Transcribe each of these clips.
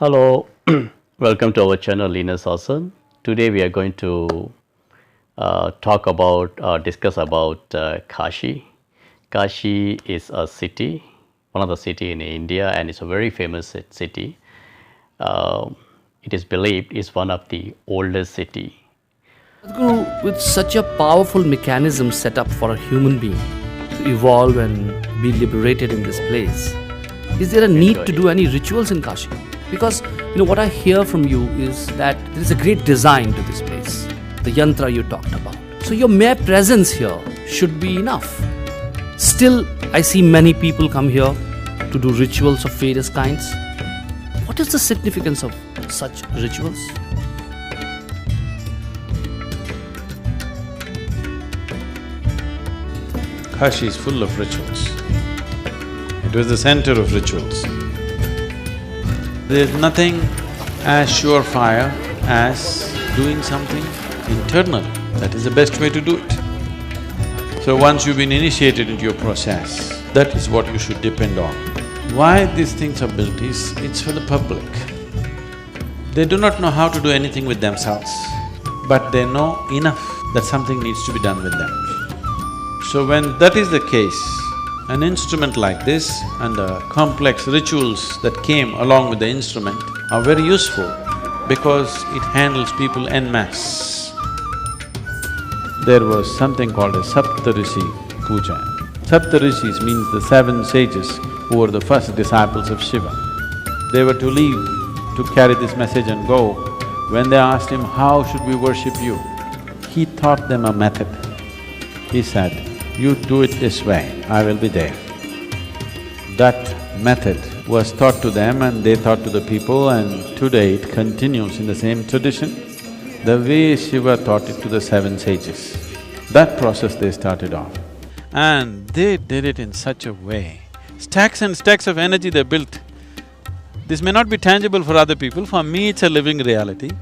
Hello, welcome to our channel Linus Sasan. Today we are going to discuss about Kashi. Kashi is a city, one of the city in India, and it's a very famous city. It is believed is one of the oldest city. Sadhguru, with such a powerful mechanism set up for a human being to evolve and be liberated in this place, is there a need to do any rituals in Kashi? Because what I hear from you is that there is a great design to this place, the yantra you talked about. So your mere presence here should be enough. Still, I see many people come here to do rituals of various kinds. What is the significance of such rituals? Kashi is full of rituals. It was the center of rituals. There's nothing as surefire as doing something internal. That is the best way to do it. So once you've been initiated into your process, that is what you should depend on. Why these things are built is, it's for the public. They do not know how to do anything with themselves, but they know enough that something needs to be done with them. So when that is the case, an instrument like this and the complex rituals that came along with the instrument are very useful because it handles people en masse. There was something called a Saptarishi puja. Saptarishis means the seven sages who were the first disciples of Shiva. They were to leave to carry this message and go. When they asked him, how should we worship you? He taught them a method. He said, you do it this way, I will be there. That method was taught to them and they taught to the people, and today it continues in the same tradition, the way Shiva taught it to the seven sages. That process they started off. And they did it in such a way, stacks and stacks of energy they built. This may not be tangible for other people, for me it's a living reality.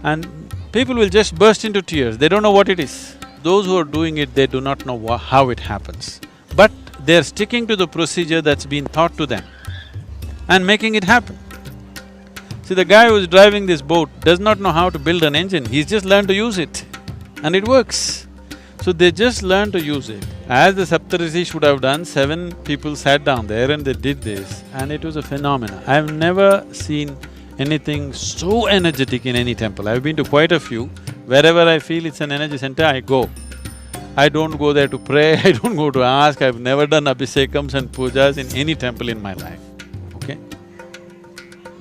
And people will just burst into tears, they don't know what it is. Those who are doing it, they do not know how it happens. But they're sticking to the procedure that's been taught to them and making it happen. See, the guy who's driving this boat does not know how to build an engine, he's just learned to use it and it works. So they just learned to use it. As the Saptarishi should have done, seven people sat down there and they did this and it was a phenomenon. I've never seen anything so energetic in any temple. I've been to quite a few. Wherever I feel it's an energy center, I go. I don't go there to pray, I don't go to ask, I've never done abhisekams and pujas in any temple in my life, okay?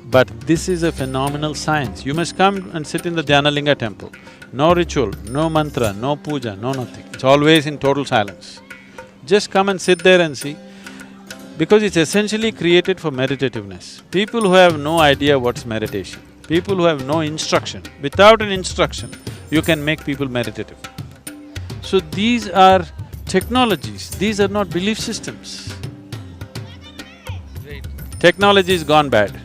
But this is a phenomenal science. You must come and sit in the Dhyanalinga temple. No ritual, no mantra, no puja, no nothing. It's always in total silence. Just come and sit there and see, because it's essentially created for meditativeness. People who have no idea what's meditation, people who have no instruction, without an instruction, you can make people meditative. So these are technologies, these are not belief systems. Great. Technology is gone bad.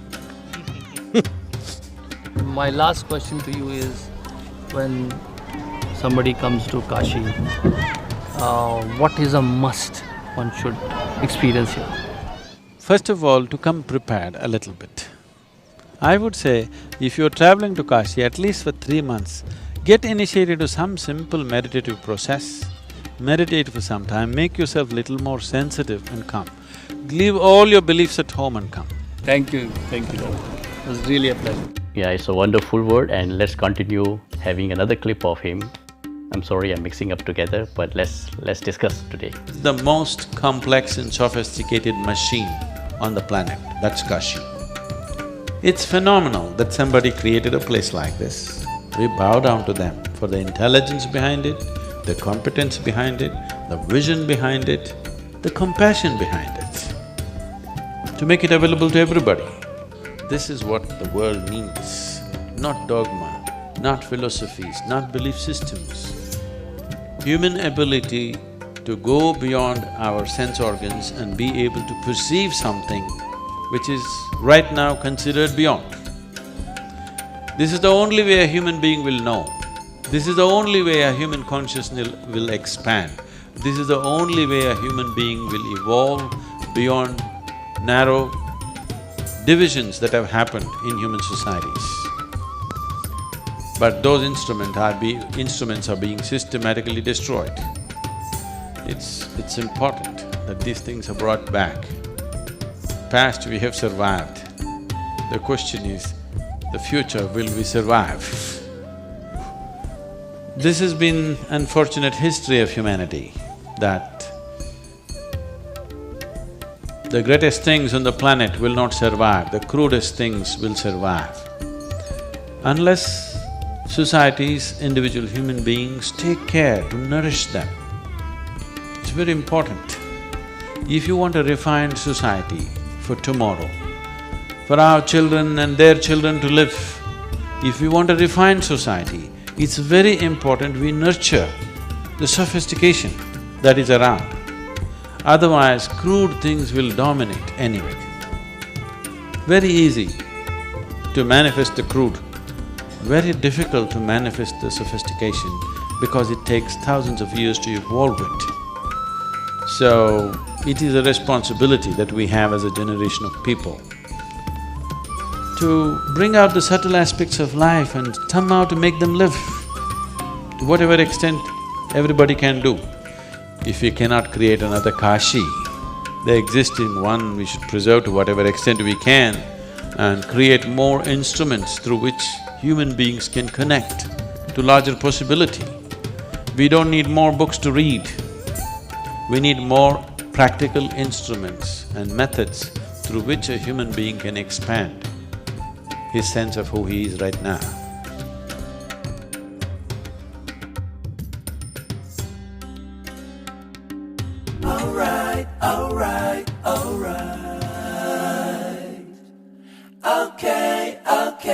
My last question to you is, when somebody comes to Kashi, what is a must one should experience here? First of all, to come prepared a little bit. I would say, if you're traveling to Kashi, at least for 3 months, get initiated to some simple meditative process, meditate for some time, make yourself little more sensitive and come. Leave all your beliefs at home and come. Thank you, it was really a pleasure. Yeah, it's a wonderful word, and let's continue having another clip of him. I'm sorry I'm mixing up together, but let's discuss today. The most complex and sophisticated machine on the planet, that's Kashi. It's phenomenal that somebody created a place like this. We bow down to them for the intelligence behind it, the competence behind it, the vision behind it, the compassion behind it, to make it available to everybody. This is what the world needs, not dogma, not philosophies, not belief systems. Human ability to go beyond our sense organs and be able to perceive something which is right now considered beyond. This is the only way a human being will know. This is the only way a human consciousness will expand. This is the only way a human being will evolve beyond narrow divisions that have happened in human societies. But those instruments are being systematically destroyed. It's important that these things are brought back. Past we have survived. The question is, the future, will we survive? This has been unfortunate history of humanity, that the greatest things on the planet will not survive, the crudest things will survive. Unless societies, individual human beings take care to nourish them. It's very important. If you want a refined society for tomorrow, for our children and their children to live, if we want a refined society, it's very important we nurture the sophistication that is around. Otherwise, crude things will dominate anyway. Very easy to manifest the crude, very difficult to manifest the sophistication because it takes thousands of years to evolve it. So, it is a responsibility that we have as a generation of people to bring out the subtle aspects of life and somehow to make them live. To whatever extent everybody can do. If we cannot create another Kashi, the existing one we should preserve to whatever extent we can and create more instruments through which human beings can connect to larger possibility. We don't need more books to read. We need more practical instruments and methods through which a human being can expand his sense of who he is right now. Alright, alright, alright. Okay, okay.